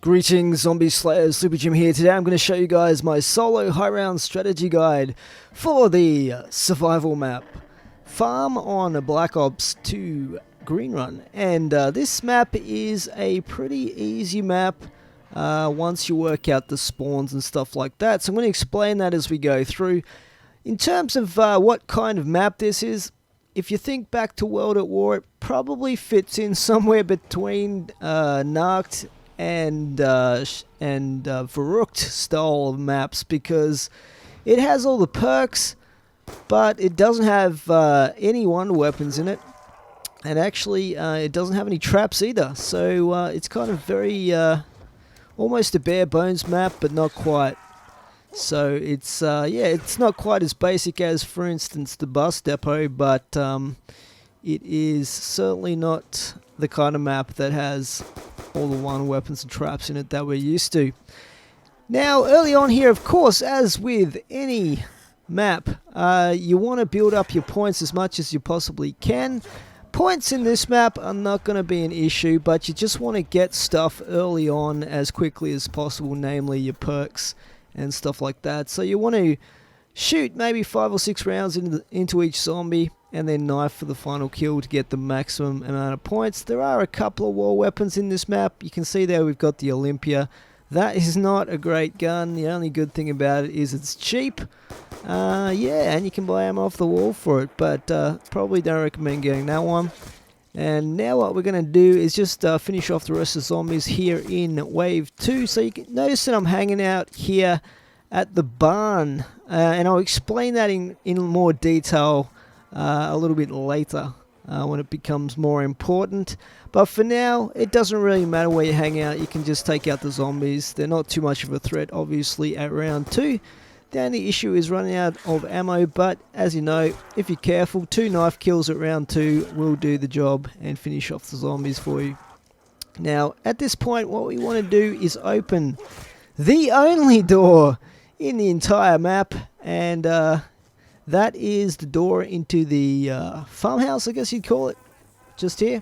Greetings, Zombie Slayers, Super Jim here. Today I'm going to show you guys my solo high round strategy guide for the survival map Farm on Black Ops 2 Green Run. And this map is a pretty easy map once you work out the spawns and stuff like that. So I'm going to explain that as we go through. In terms of what kind of map this is, if you think back to World at War, it probably fits in somewhere between Nacht and Verruckt style of maps, because it has all the perks, but it doesn't have any wonder weapons in it, and actually it doesn't have any traps either. So it's kind of very almost a bare bones map, but not quite. So it's yeah, it's not quite as basic as, for instance, the bus depot, but it is certainly not the kind of map that has all the wonder weapons and traps in it that we're used to. Now, early on here, of course, as with any map, you want to build up your points as much as you possibly can. Points in this map are not going to be an issue, but you just want to get stuff early on as quickly as possible, namely your perks and stuff like that. So you want to shoot maybe 5 or 6 rounds into each zombie, and then knife for the final kill to get the maximum amount of points. There are a couple of war weapons in this map. You can see there we've got the Olympia. That is not a great gun. The only good thing about it is it's cheap. Yeah, and you can buy ammo off the wall for it, but probably don't recommend getting that one. And now what we're going to do is just finish off the rest of the zombies here in Wave 2. So you can notice that I'm hanging out here at the barn, and I'll explain that in more detail a little bit later when it becomes more important. But for now, it doesn't really matter where you hang out. You can just take out the zombies. They're not too much of a threat, obviously, at round 2. The only issue is running out of ammo, but as you know, if you're careful, 2 knife kills at round 2 will do the job and finish off the zombies for you. Now, at this point, what we want to do is open the only door in the entire map, and that is the door into the farmhouse, I guess you'd call it, just here.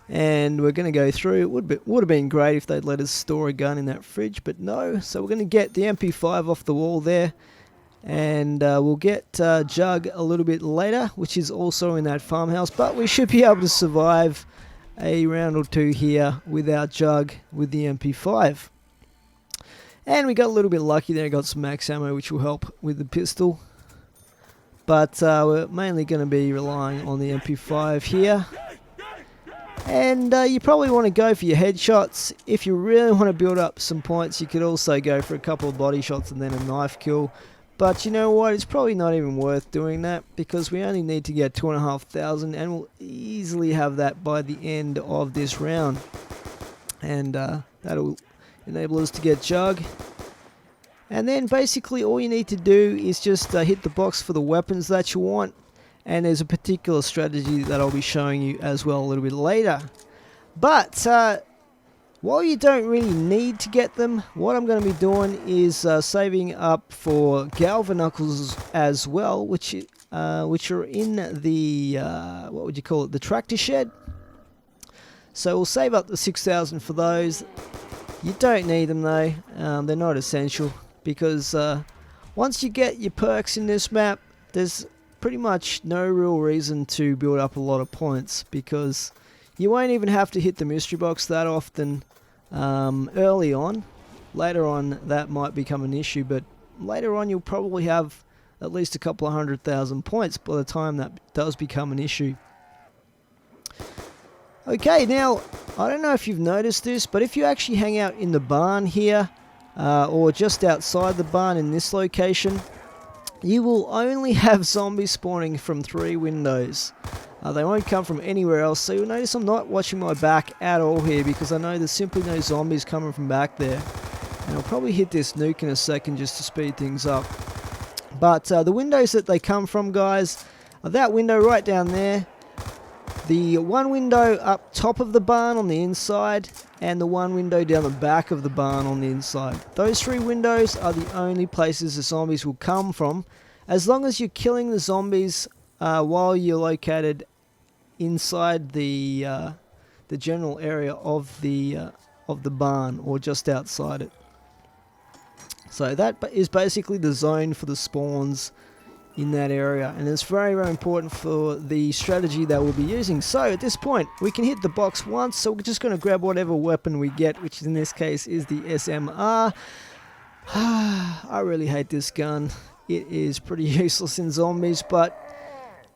And we're going to go through. It would have been great if they'd let us store a gun in that fridge, but no. So we're going to get the MP5 off the wall there, and we'll get Jug a little bit later, which is also in that farmhouse. But we should be able to survive a round or 2 here without Jug with the MP5. And we got a little bit lucky there, got some max ammo, which will help with the pistol. But we're mainly going to be relying on the MP5 here. And you probably want to go for your headshots. If you really want to build up some points, you could also go for a couple of body shots and then a knife kill. But you know what, it's probably not even worth doing that, because we only need to get 2,500, and we'll easily have that by the end of this round. And that'll enable us to get Jug. And then basically all you need to do is just hit the box for the weapons that you want. And there's a particular strategy that I'll be showing you as well a little bit later. But while you don't really need to get them, what I'm going to be doing is saving up for Galva Knuckles as well, which are in the, what would you call it, the tractor shed. So we'll save up the 6,000 for those. You don't need them though, they're not essential, because once you get your perks in this map, there's pretty much no real reason to build up a lot of points, because you won't even have to hit the mystery box that often early on. Later on that might become an issue, but later on you'll probably have at least a couple of 100,000 points by the time that does become an issue. Okay, now I don't know if you've noticed this, but if you actually hang out in the barn here or just outside the barn in this location, you will only have zombies spawning from 3 windows. They won't come from anywhere else, so you'll notice I'm not watching my back at all here, because I know there's simply no zombies coming from back there. And I'll probably hit this nuke in a second just to speed things up. But the windows that they come from, guys, are that window right down there, the one window up top of the barn on the inside, and the one window down the back of the barn on the inside. Those 3 windows are the only places the zombies will come from, as long as you're killing the zombies while you're located inside the the general area of the barn, or just outside it. So that is basically the zone for the spawns in that area, and it's very, very important for the strategy that we'll be using. So at this point we can hit the box once, so we're just going to grab whatever weapon we get, which in this case is the SMR. I really hate this gun. It is pretty useless in zombies, but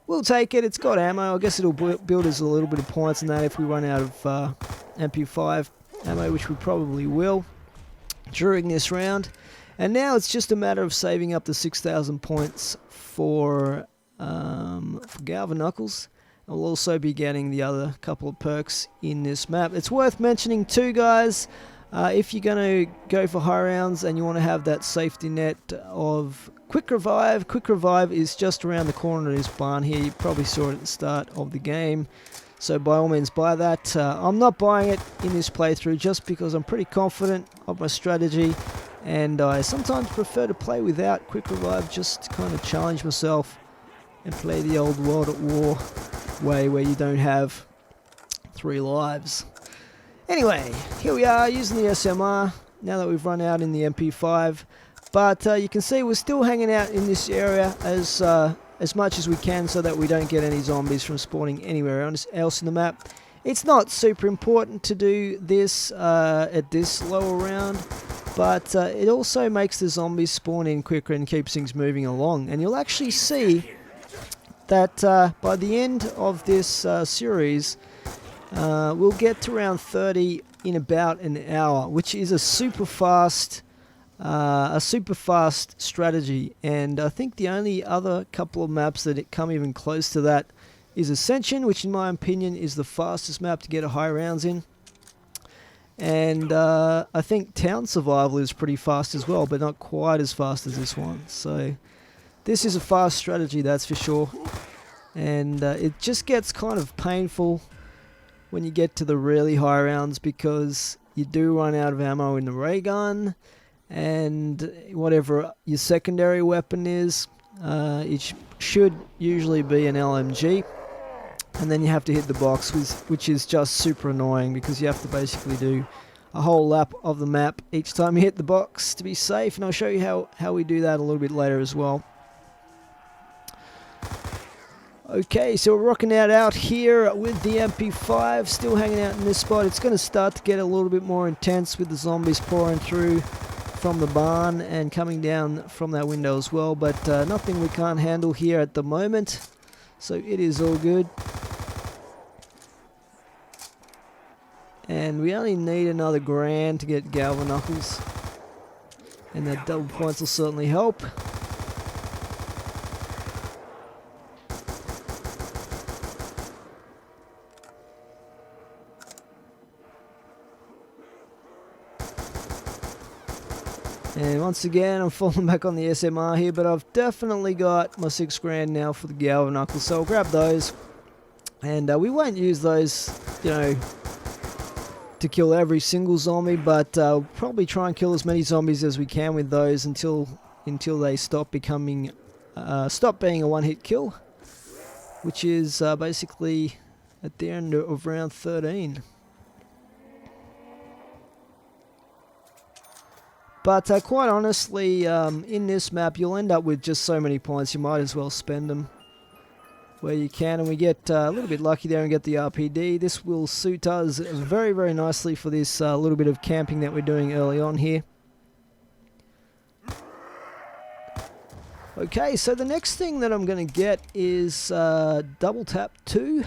we'll take it. It's got ammo. I guess it'll build us a little bit of points in that if we run out of MP5 ammo, which we probably will during this round. And now it's just a matter of saving up the 6,000 points for Galva Knuckles. I'll also be getting the other couple of perks in this map. It's worth mentioning too, guys, if you're going to go for high rounds and you want to have that safety net of Quick Revive is just around the corner of this barn here. You probably saw it at the start of the game. So by all means buy that. I'm not buying it in this playthrough just because I'm pretty confident of my strategy. And I sometimes prefer to play without Quick Revive, just to kind of challenge myself and play the old World at War way where you don't have 3 lives. Anyway, here we are using the SMR now that we've run out in the MP5. But you can see we're still hanging out in this area as much as we can so that we don't get any zombies from spawning anywhere else in the map. It's not super important to do this at this lower round, but it also makes the zombies spawn in quicker and keeps things moving along. And you'll actually see that by the end of this series, we'll get to round 30 in about an hour, which is a super fast strategy. And I think the only other couple of maps that come even close to that is Ascension, which in my opinion is the fastest map to get a high rounds in. And I think Town Survival is pretty fast as well, but not quite as fast as this one. So this is a fast strategy, that's for sure. And it just gets kind of painful when you get to the really high rounds, because you do run out of ammo in the ray gun, and whatever your secondary weapon is, it should usually be an LMG. And then you have to hit the box, which is just super annoying, because you have to basically do a whole lap of the map each time you hit the box to be safe. And I'll show you how we do that a little bit later as well. Okay, so we're rocking out here with the MP5, still hanging out in this spot. It's going to start to get a little bit more intense with the zombies pouring through from the barn and coming down from that window as well. But nothing we can't handle here at the moment, so it is all good. And we only need another grand to get Galva Knuckles, and that double points will certainly help. And once again, I'm falling back on the SMR here, but I've definitely got my 6 grand now for the Galva Knuckles, so I'll grab those. And we won't use those, you know, to kill every single zombie, but probably try and kill as many zombies as we can with those until they stop being a one-hit kill, which is basically at the end of round 13. But quite honestly, in this map, you'll end up with just so many points, you might as well spend them where you can. And we get a little bit lucky there and get the RPD. This will suit us very, very nicely for this little bit of camping that we're doing early on here. Okay, so the next thing that I'm going to get is Double Tap 2.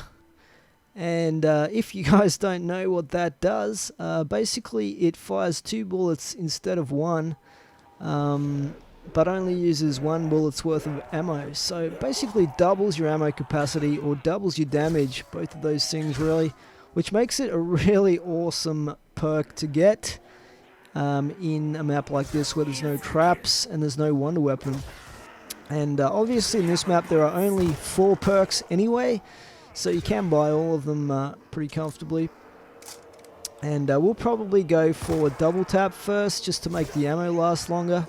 And if you guys don't know what that does, basically it fires 2 bullets instead of 1, but only uses 1 bullet's worth of ammo. So basically doubles your ammo capacity or doubles your damage, both of those things really, which makes it a really awesome perk to get in a map like this where there's no traps and there's no wonder weapon. And obviously in this map there are only 4 perks anyway, so you can buy all of them pretty comfortably. And we'll probably go for Double Tap first, just to make the ammo last longer.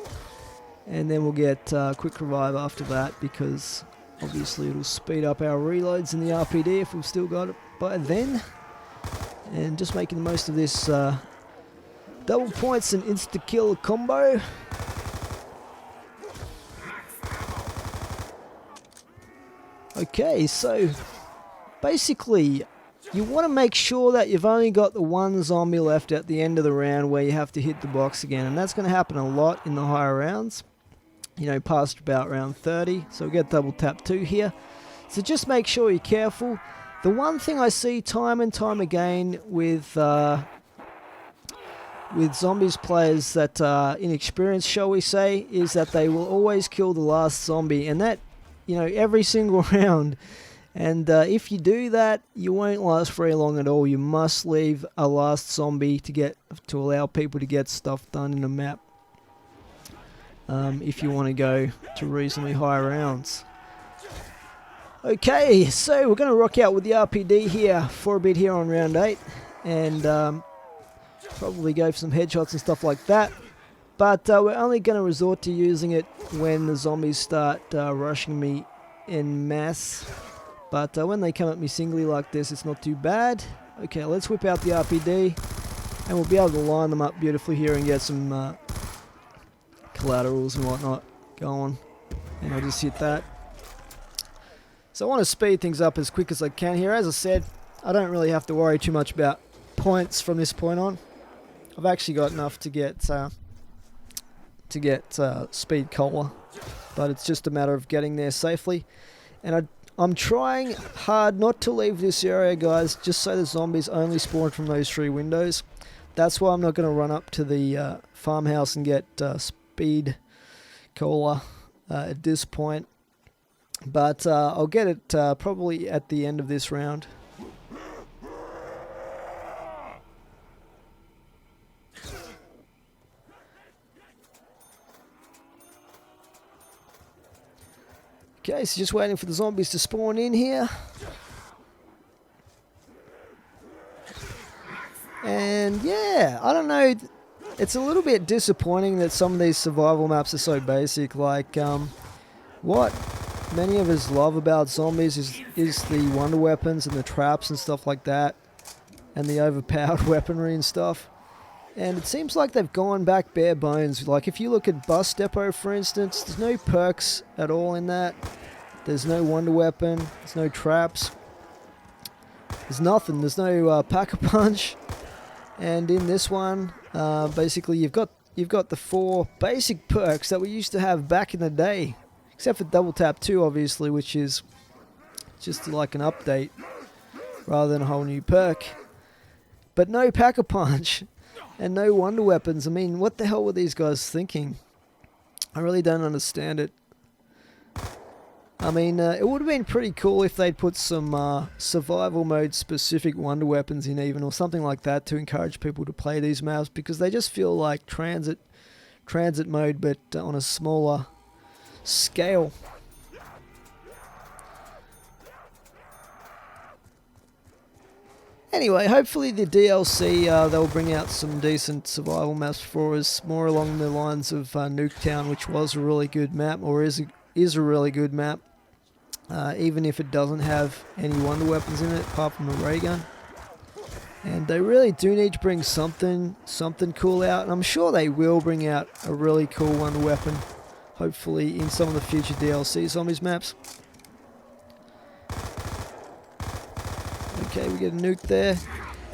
And then we'll get Quick Revive after that, because obviously it'll speed up our reloads in the RPD if we've still got it by then. and just making the most of this double points and insta-kill combo. Okay, so basically you want to make sure that you've only got the one zombie left at the end of the round where you have to hit the box again, and that's going to happen a lot in the higher rounds, you know, past about round 30. So we get double tap 2 here. So just make sure you're careful. The one thing I see time and time again with zombies players that are inexperienced, shall we say, is that they will always kill the last zombie, and that, you know, every single round. And if you do that, you won't last very long at all. You must leave a last zombie to allow people to get stuff done in a map. If you want to go to reasonably high rounds. Okay, so we're going to rock out with the RPD here for a bit here on round 8, and probably go for some headshots and stuff like that. But we're only going to resort to using it when the zombies start rushing me en masse. But when they come at me singly like this, it's not too bad. Okay, let's whip out the RPD, and we'll be able to line them up beautifully here and get some collaterals and whatnot going. And I'll just hit that. So I want to speed things up as quick as I can here. As I said, I don't really have to worry too much about points from this point on. I've actually got enough to get speed cola, but it's just a matter of getting there safely. And I'm trying hard not to leave this area, guys, just so the zombies only spawn from those 3 windows. That's why I'm not going to run up to the farmhouse and get speed cola at this point. But I'll get it probably at the end of this round. Okay, so just waiting for the zombies to spawn in here. And yeah, I don't know, it's a little bit disappointing that some of these survival maps are so basic. Like, what many of us love about zombies is the wonder weapons and the traps and stuff like that, and the overpowered weaponry and stuff. And it seems like they've gone back bare bones. Like, if you look at Bus Depot, for instance, there's no perks at all in that. There's no wonder weapon. There's no traps. There's nothing. There's no Pack-a-Punch. And in this one, basically you've got the 4 basic perks that we used to have back in the day, except for Double Tap 2, obviously, which is just like an update rather than a whole new perk. But no Pack-a-Punch. And no wonder weapons. I mean, what the hell were these guys thinking? I really don't understand it. I mean, it would have been pretty cool if they'd put some survival mode specific wonder weapons in even, or something like that, to encourage people to play these maps, because they just feel like transit mode, but on a smaller scale. Anyway, hopefully the DLC, they'll bring out some decent survival maps for us, more along the lines of Nuketown, which was a really good map, or is a really good map, even if it doesn't have any wonder weapons in it, apart from the ray gun. And they really do need to bring something cool out, and I'm sure they will bring out a really cool wonder weapon, hopefully in some of the future DLC zombies maps. Okay, we get a nuke there.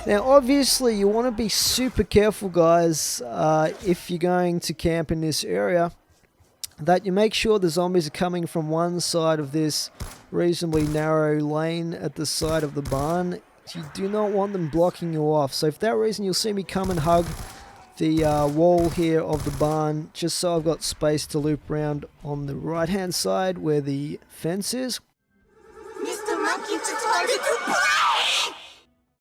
Now, obviously, you want to be super careful, guys, if you're going to camp in this area, that you make sure the zombies are coming from one side of this reasonably narrow lane at the side of the barn. You do not want them blocking you off. So for that reason, you'll see me come and hug the wall here of the barn, just so I've got space to loop around on the right-hand side where the fence is. Mr. Monkey to target to play!